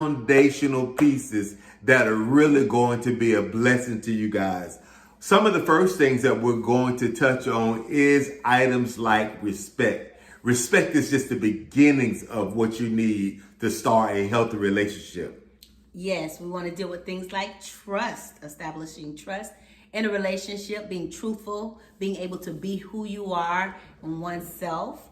foundational pieces that are really going to be a blessing to you guys. Some of the first things that we're going to touch on is items like respect. Respect is just the beginnings of what you need to start a healthy relationship. Yes, we want to deal with things like trust, establishing trust in a relationship, being truthful, being able to be who you are and oneself.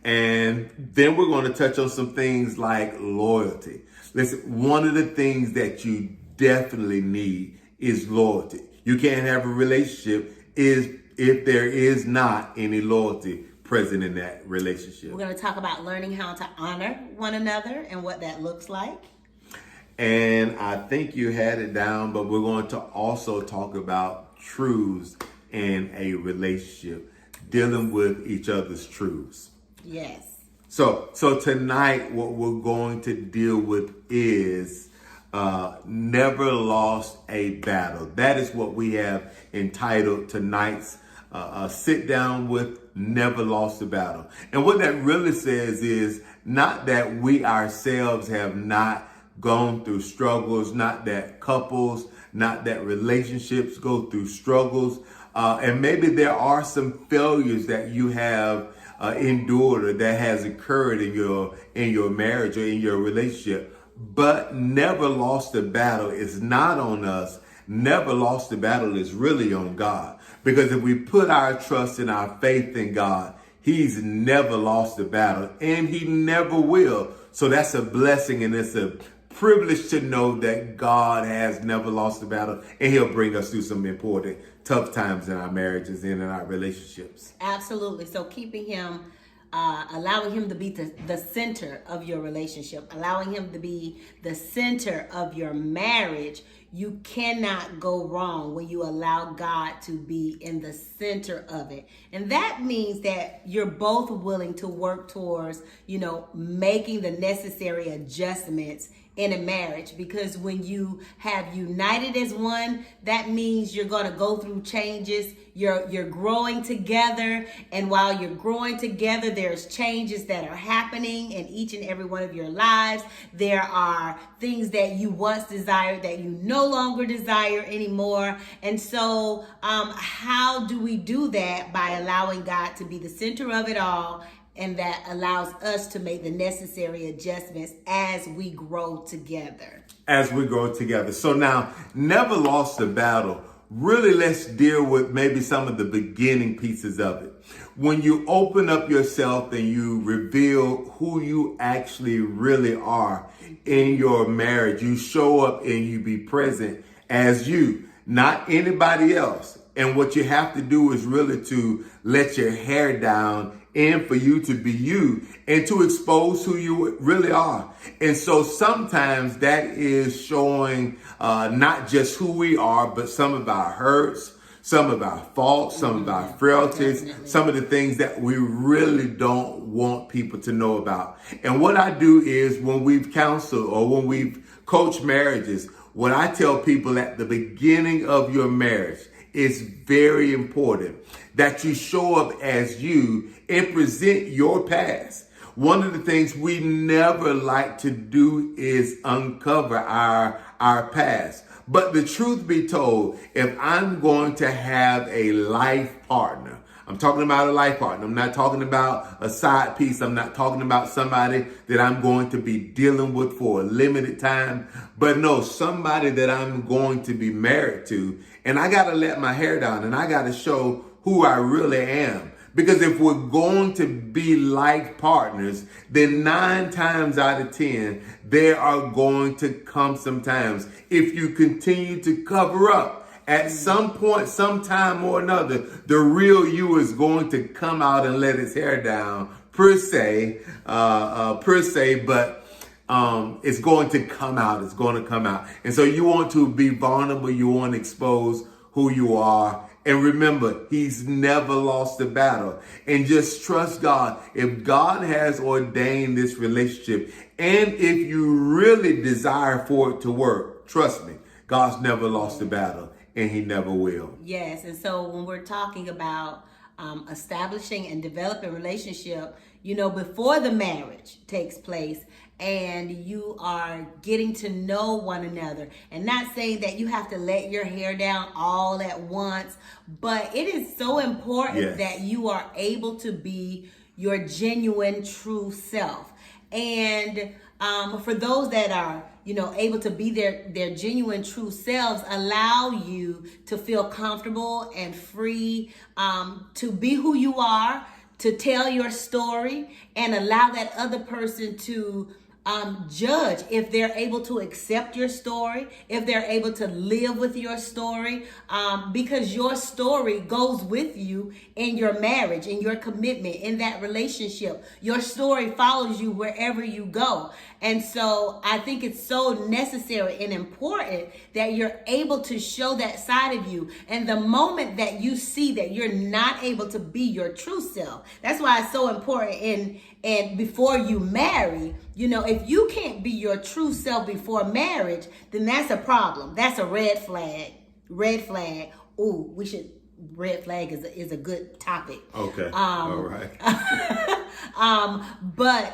And then we're going to touch on some things like loyalty. Listen, one of the things that you definitely need is loyalty. You can't have a relationship if there is not any loyalty present in that relationship. We're going to talk about learning how to honor one another and what that looks like. And I think you had it down, but we're going to also talk about truths in a relationship, dealing with each other's truths. Yes. So tonight, what we're going to deal with is never lost a battle. That is what we have entitled tonight's sit down with never lost a battle. And what that really says is not that we ourselves have not gone through struggles, not that couples, not that relationships go through struggles. And maybe there are some failures that you have endured or that has occurred in your marriage or in your relationship. But never lost the battle is not on us. Never lost the battle is really on God. Because if we put our trust and our faith in God, He's never lost the battle and He never will. So that's a blessing, and it's a privilege to know that God has never lost the battle, and He'll bring us through some important, tough times in our marriages and in our relationships. Absolutely. So keeping Him, allowing Him to be the center of your relationship, allowing Him to be the center of your marriage. You cannot go wrong when you allow God to be in the center of it. And that means that you're both willing to work towards, making the necessary adjustments in a marriage, because when you have united as one, that means you're going to go through changes. You're growing together, and while you're growing together, there's changes that are happening in each and every one of your lives. There are things that you once desired that you no longer desire anymore. And so how do we do that? By allowing God to be the center of it all. And that allows us to make the necessary adjustments as we grow together. So now, never lost the battle. Really, let's deal with maybe some of the beginning pieces of it. When you open up yourself and you reveal who you actually really are in your marriage, you show up and you be present as you, not anybody else. And what you have to do is really to let your hair down and for you to be you and to expose who you really are. And so sometimes that is showing not just who we are, but some of our hurts, some of our faults, some of our frailties, Definitely. some of the things that we really don't want people to know about. And what I do is when we've counseled or when we've coached marriages, what I tell people at the beginning of your marriage, it's very important that you show up as you and present your past. One of the things we never like to do is uncover our past. But the truth be told, if I'm going to have a life partner, I'm talking about a life partner. I'm not talking about a side piece. I'm not talking about somebody that I'm going to be dealing with for a limited time. But no, somebody that I'm going to be married to. And I got to let my hair down and I got to show who I really am. Because if we're going to be life partners, then 9 times out of 10, there are going to come some times if you continue to cover up. At some point, sometime or another, the real you is going to come out and let its hair down, per se, but it's going to come out. It's going to come out. And so you want to be vulnerable. You want to expose who you are. And remember, He's never lost a battle. And just trust God. If God has ordained this relationship, and if you really desire for it to work, trust me, God's never lost a battle. And He never will. Yes. And so when we're talking about establishing and developing a relationship, before the marriage takes place, and you are getting to know one another. And not saying that you have to let your hair down all at once, but it is so important Yes. that you are able to be your genuine, true self. And for those that are, able to be their genuine, true selves, allow you to feel comfortable and free to be who you are, to tell your story, and allow that other person to judge if they're able to accept your story, if they're able to live with your story, because your story goes with you in your marriage, in your commitment, in that relationship. Your story follows you wherever you go. And so I think it's so necessary and important that you're able to show that side of you. And the moment that you see that you're not able to be your true self, that's why it's so important and before you marry, if you can't be your true self before marriage, then that's a problem. That's a red flag. Red flag. Ooh, red flag is a good topic. Okay. All right. But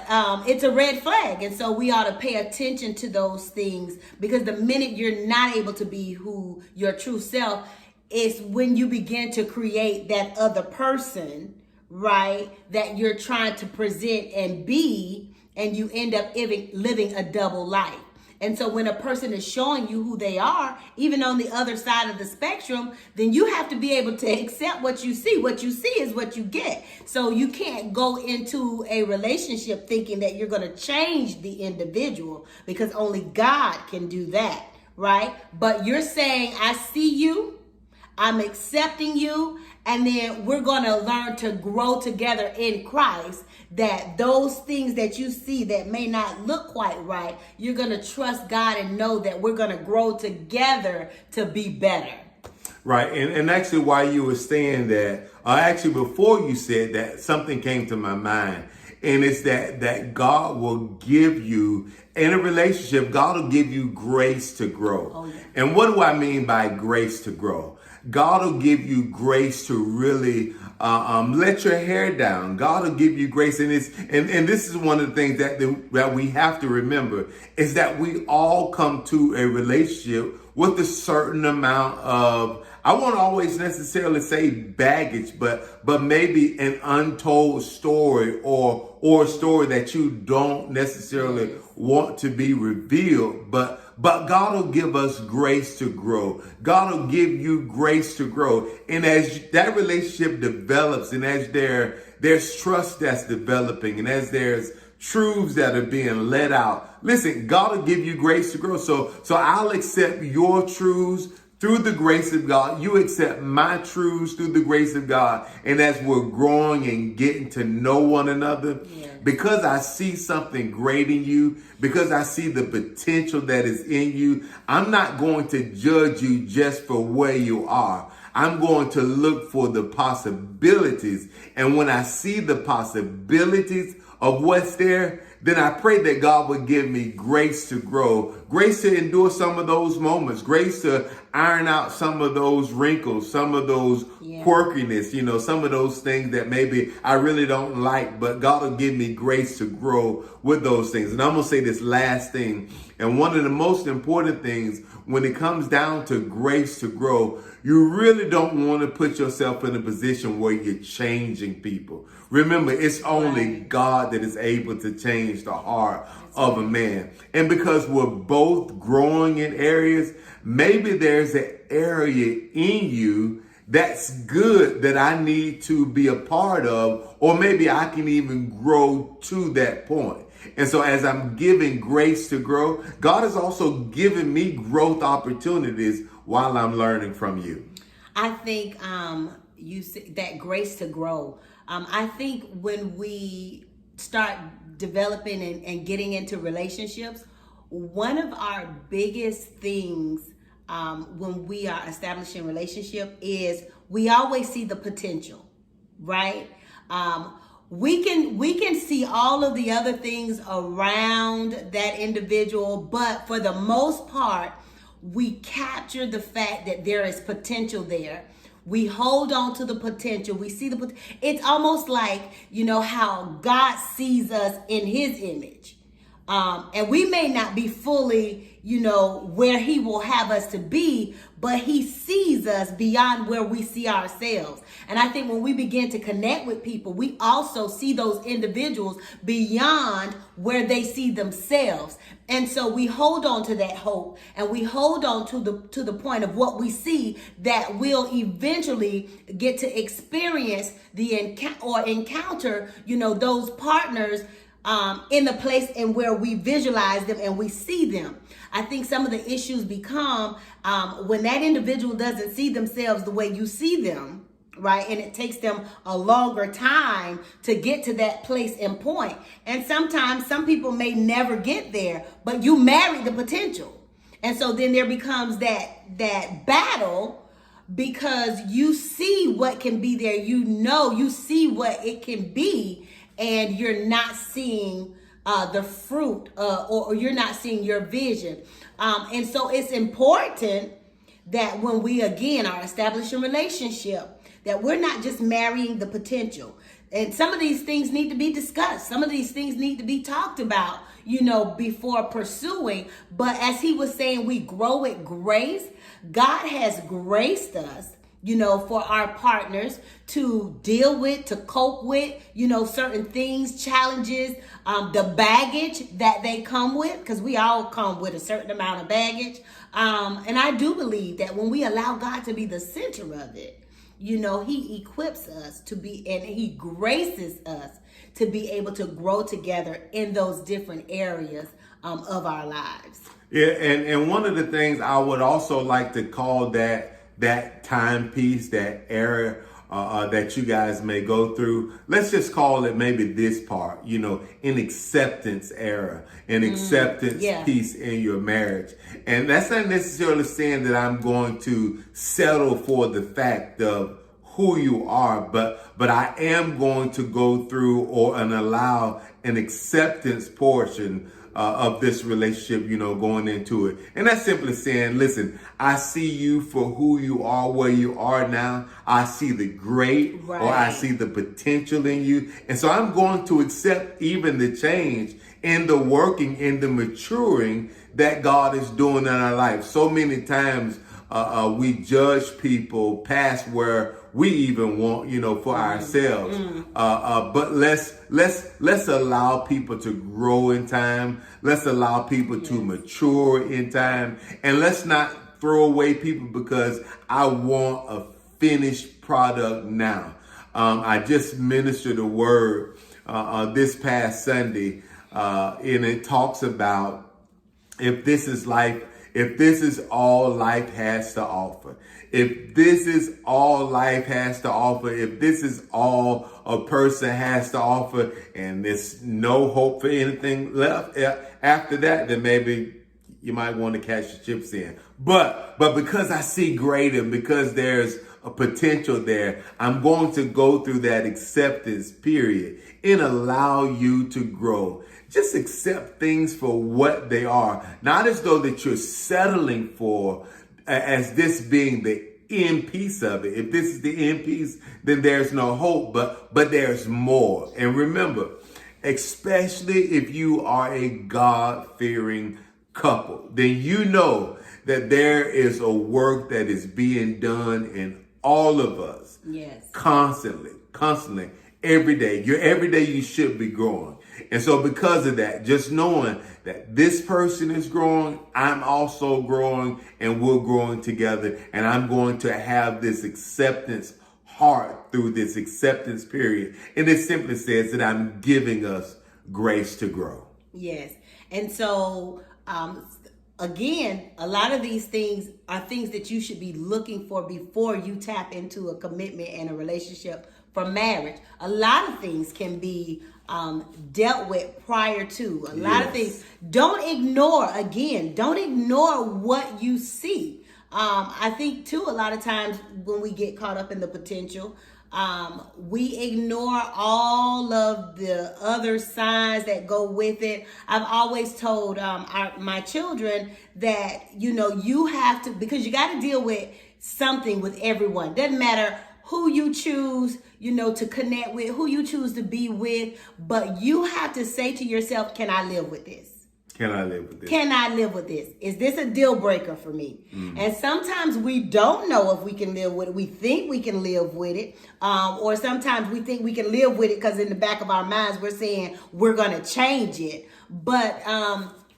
it's a red flag. And so we ought to pay attention to those things, because the minute you're not able to be who your true self is, when you begin to create that other person, right, that you're trying to present and be, and you end up living a double life. And so when a person is showing you who they are, even on the other side of the spectrum, then you have to be able to accept what you see. What you see is what you get. So you can't go into a relationship thinking that you're going to change the individual, because only God can do that, right? But you're saying, I see you, I'm accepting you, and then we're going to learn to grow together in Christ, that those things that you see that may not look quite right, you're going to trust God and know that we're going to grow together to be better. Right. And actually, while you were saying that, actually before you said that, something came to my mind. And it's that God will give you, in a relationship, God will give you grace to grow. Oh, yeah. And what do I mean by grace to grow? God will give you grace to really let your hair down. God will give you grace. And this is one of the things that we have to remember, is that we all come to a relationship with a certain amount of, I won't always necessarily say baggage, but maybe an untold story or a story that you don't necessarily want to be revealed. But God will give us grace to grow. God will give you grace to grow. And as that relationship develops, and as there's trust that's developing, and as there's truths that are being let out, listen, God will give you grace to grow. So I'll accept your truths through the grace of God. You accept my truths through the grace of God. And as we're growing and getting to know one another, because I see something great in you, because I see the potential that is in you, I'm not going to judge you just for where you are. I'm going to look for the possibilities. And when I see the possibilities of what's there, then I pray that God would give me grace to grow, grace to endure some of those moments, grace to iron out some of those wrinkles, some of those quirkiness, some of those things that maybe I really don't like, but God will give me grace to grow with those things. And I'm going to say this last thing. And one of the most important things when it comes down to grace to grow, you really don't want to put yourself in a position where you're changing people. Remember, it's only God that is able to change the heart of a man. And because we're both growing in areas, maybe there's an area in you that's good that I need to be a part of, or maybe I can even grow to that point. And so as I'm giving grace to grow, God has also given me growth opportunities while I'm learning from you. I think you said that grace to grow. I think when we start developing and getting into relationships, one of our biggest things when we are establishing relationship is we always see the potential, right? We can see all of the other things around that individual, but for the most part, we capture the fact that there is potential there. We hold on to the potential. We see the potential. It's almost like, how God sees us in his image. And we may not be fully, where he will have us to be, but he sees us beyond where we see ourselves. And I think when we begin to connect with people, we also see those individuals beyond where they see themselves. And so we hold on to that hope, and we hold on to the point of what we see that will eventually get to experience encounter, those partners in the place and where we visualize them and we see them. I think some of the issues become when that individual doesn't see themselves the way you see them, right? And it takes them a longer time to get to that place and point. And sometimes some people may never get there, but you marry the potential. And so then there becomes that battle, because you see what can be there. You see what it can be, and you're not seeing the fruit, or you're not seeing your vision. And so it's important that when we, again, are establishing a relationship, that we're not just marrying the potential. And some of these things need to be discussed. Some of these things need to be talked about, before pursuing. But as he was saying, we grow with grace. God has graced us, for our partners to deal with, to cope with, certain things, challenges, the baggage that they come with, because we all come with a certain amount of baggage. And I do believe that when we allow God to be the center of it, he equips us to be, and he graces us to be able to grow together in those different areas of our lives. Yeah, and one of the things I would also like to call that timepiece, that area that you guys may go through, let's just call it maybe this part, an acceptance era, an acceptance piece in your marriage. And that's not necessarily saying that I'm going to settle for the fact of who you are, but I am going to go through and allow an acceptance portion of this relationship, going into it. And that's simply saying, listen, I see you for who you are, where you are now. I see the great, or I see the potential in you. And so I'm going to accept even the change in the working, in the maturing that God is doing in our life. So many times we judge people past where we even want, for ourselves. But let's allow people to grow in time. Let's allow people to mature in time. And let's not throw away people because I want a finished product now. I just ministered a word this past Sunday, and it talks about if this is all life has to offer, if this is all life has to offer, if this is all a person has to offer, and there's no hope for anything left after that, then maybe you might want to cash your chips in. But because I see greater, because there's a potential there, I'm going to go through that acceptance period and allow you to grow. Just accept things for what they are, not as though that you're settling for as this being the end piece of it. If this is the end piece, then there's no hope, but there's more. And remember, especially if you are a God-fearing couple, then you know that there is a work that is being done in all of us. Yes. Constantly, every day. Every day you should be growing. And so because of that, just knowing that this person is growing, I'm also growing, and we're growing together. And I'm going to have this acceptance heart through this acceptance period. And it simply says that I'm giving us grace to grow. Yes. And so, again, a lot of these things are things that you should be looking for before you tap into a commitment and a relationship for marriage. A lot of things can be dealt with prior to. A lot of things. Don't ignore what you see. I think too, a lot of times when we get caught up in the potential, we ignore all of the other signs that go with it. I've always told my children that, you have to, because you got to deal with something with everyone. Doesn't matter who you choose, to connect with, who you choose to be with, but you have to say to yourself, can I live with this? Can I live with this? Can I live with this? Is this a deal breaker for me? And sometimes we don't know if we can live with it. We think we can live with it. Or sometimes we think we can live with it because in the back of our minds, we're saying we're going to change it. But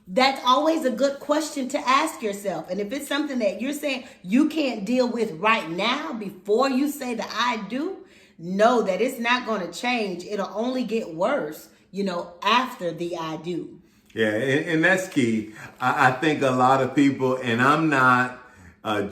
that's always a good question to ask yourself. And if it's something that you're saying you can't deal with right now before you say the I do, know that it's not going to change. It'll only get worse, after the I do. Yeah, and that's key. I think a lot of people, and I'm not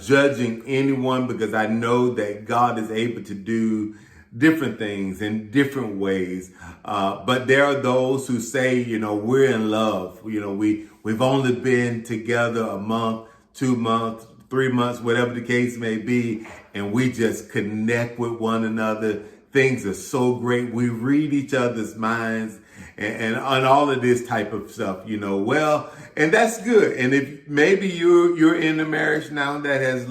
judging anyone because I know that God is able to do different things in different ways. But there are those who say, we're in love. We've only been together a month, 2 months, 3 months, whatever the case may be, and we just connect with one another. Things are so great. We read each other's minds. And on all of this type of stuff, well, and that's good. And if maybe you're in a marriage now that has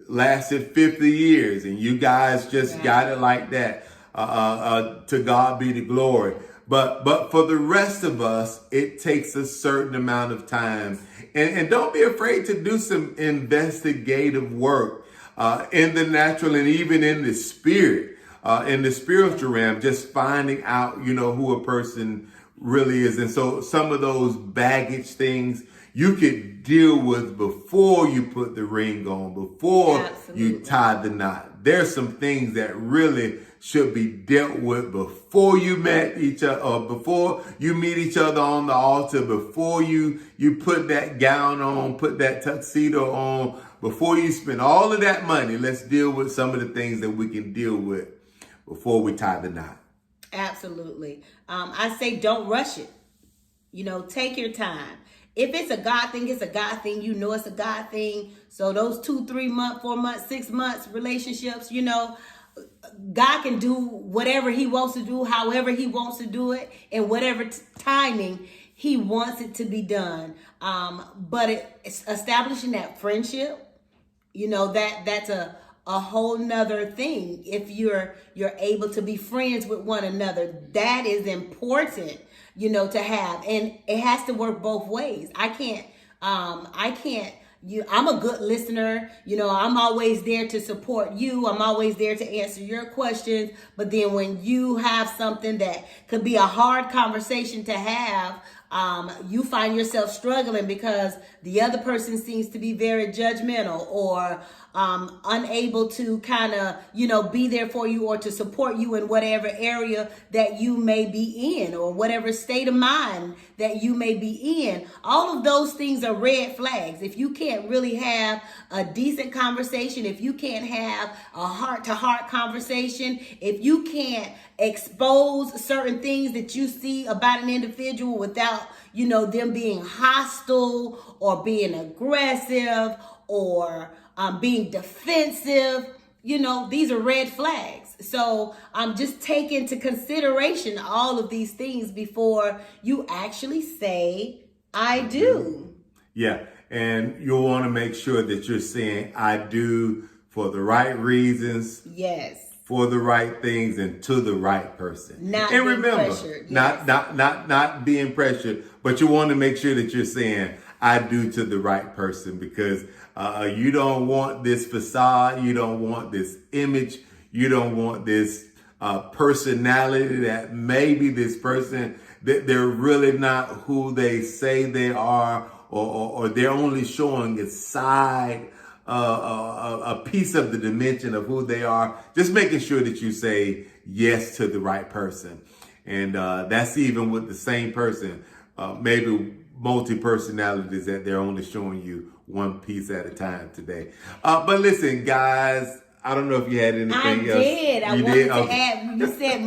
lasted 50 years and you guys just got it like that, to God be the glory. But for the rest of us, it takes a certain amount of time. And don't be afraid to do some investigative work in the natural and even in the spirit. In the spiritual realm, just finding out, who a person really is. And so some of those baggage things you could deal with before you put the ring on, before you tie the knot. There's some things that really should be dealt with before you met each other, or before you meet each other on the altar, before you put that gown on, put that tuxedo on, before you spend all of that money. Let's deal with some of the things that we can deal with before we tie the knot. Absolutely. I say don't rush it. Take your time. If it's a God thing, it's a God thing. It's a God thing. So those 2, 3 months, 4 months, 6 months relationships, God can do whatever he wants to do, however he wants to do it, and whatever timing he wants it to be done. But it's establishing that friendship, that's a whole nother thing. If you're able to be friends with one another, that is important, to have, and it has to work both ways. I'm a good listener. I'm always there to support you. I'm always there to answer your questions. But then when you have something that could be a hard conversation to have, you find yourself struggling because the other person seems to be very judgmental or unable to kind of, be there for you or to support you in whatever area that you may be in or whatever state of mind that you may be in. All of those things are red flags. If you can't really have a decent conversation, if you can't have a heart-to-heart conversation, if you can't expose certain things that you see about an individual without, them being hostile or being aggressive or being defensive, these are red flags. So just take into consideration all of these things before you actually say, I do. Yeah. And you'll want to make sure that you're saying, I do for the right reasons. Yes. For the right things and to the right person. Not and being remember, pressured. Yes. not being pressured, but you want to make sure that you're saying, I do to the right person, because you don't want this facade. You don't want this image. You don't want this personality that maybe this person, that they're really not who they say they are, or they're only showing a side, a piece of the dimension of who they are. Just making sure that you say yes to the right person. And that's even with the same person, maybe multi-personalities that they're only showing you one piece at a time today. But listen, guys, I don't know if you had anything else. I wanted to add, you said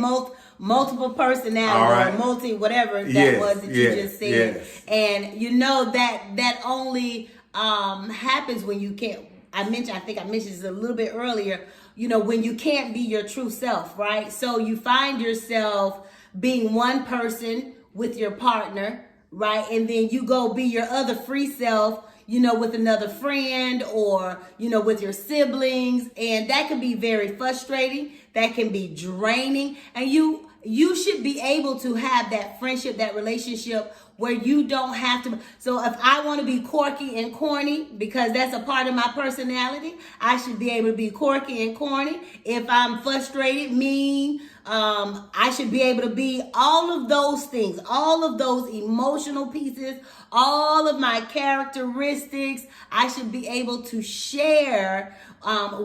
multiple personality or multi whatever that was that you just said. Yes. And that only happens when you can't, I think I mentioned this a little bit earlier, when you can't be your true self, right? So you find yourself being one person with your partner, right? And then you go be your other free self, with another friend or, with your siblings. And that can be very frustrating. That can be draining. And you should be able to have that friendship, that relationship where you don't have to. So if I want to be quirky and corny, because that's a part of my personality, I should be able to be quirky and corny. If I'm frustrated, mean, I should be able to be all of those things, all of those emotional pieces, all of my characteristics. I should be able to share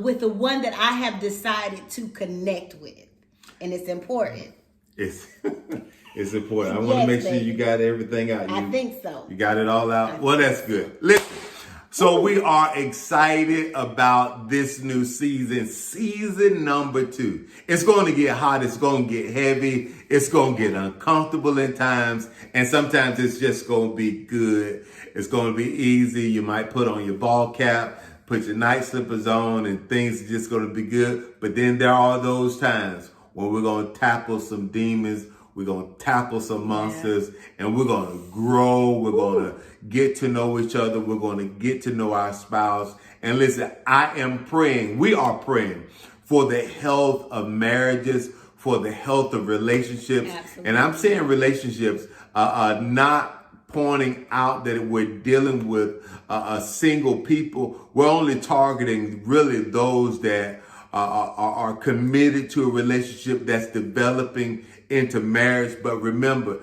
with the one that I have decided to connect with. And it's important. It's it's important. I want to make sure you got everything out. I think so. You got it all out? Well, that's good. Listen, so we are excited about this new season number 2. It's going to get hot. It's going to get heavy. It's going to get uncomfortable in times. And sometimes it's just going to be good. It's going to be easy. You might put on your ball cap, put your night slippers on, and things are just going to be good. But then there are those times when we're going to tackle some demons. We're going to tackle some monsters, and we're going to grow. We're going to get to know each other. We're going to get to know our spouse. And listen, I am praying. We are praying for the health of marriages, for the health of relationships. Absolutely. And I'm saying relationships, not pointing out that we're dealing with single people. We're only targeting really those that are committed to a relationship that's developing into marriage. But remember,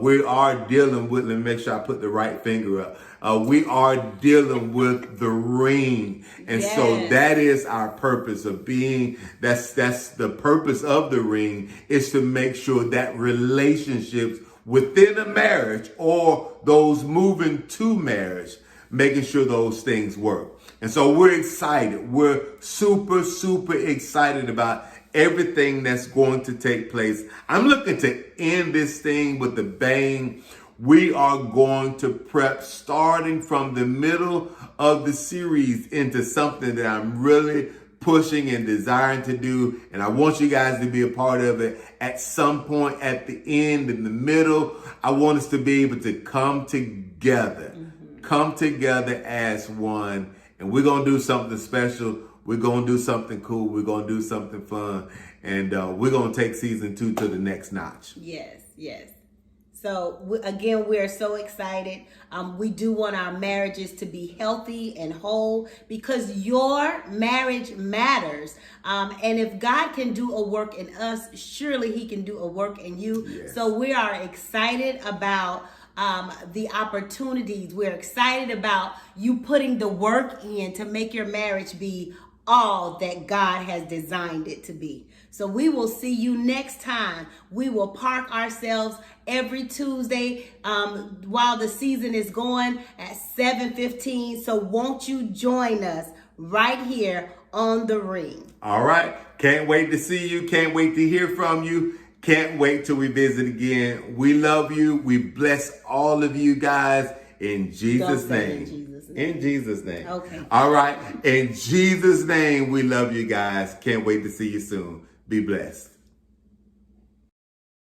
we are dealing with, let me make sure I put the right finger up. We are dealing with the ring. And so that is our purpose of being, that's the purpose of the ring, is to make sure that relationships within a marriage or those moving to marriage, making sure those things work. And so we're excited. We're super, super excited about everything that's going to take place. I'm looking to end this thing with a bang. We are going to prep starting from the middle of the series into something that I'm really pushing and desiring to do. And I want you guys to be a part of it at some point at the end, in the middle. I want us to be able to come together as one. And we're going to do something special. We're going to do something cool. We're going to do something fun. And we're going to take season 2 to the next notch. Yes. So again, we're so excited. We do want our marriages to be healthy and whole, because your marriage matters. And if God can do a work in us, surely he can do a work in you. Yes. So we are excited about the opportunities. We're excited about you putting the work in to make your marriage be all that God has designed it to be. So we will see you next time. We will park ourselves every Tuesday while the season is going at 7:15. So won't you join us right here on The Ring? All right. Can't wait to see you. Can't wait to hear from you. Can't wait till we visit again. We love you. We bless all of you guys in Jesus' name. In Jesus' name. Okay. All right. In Jesus' name, we love you guys. Can't wait to see you soon. Be blessed.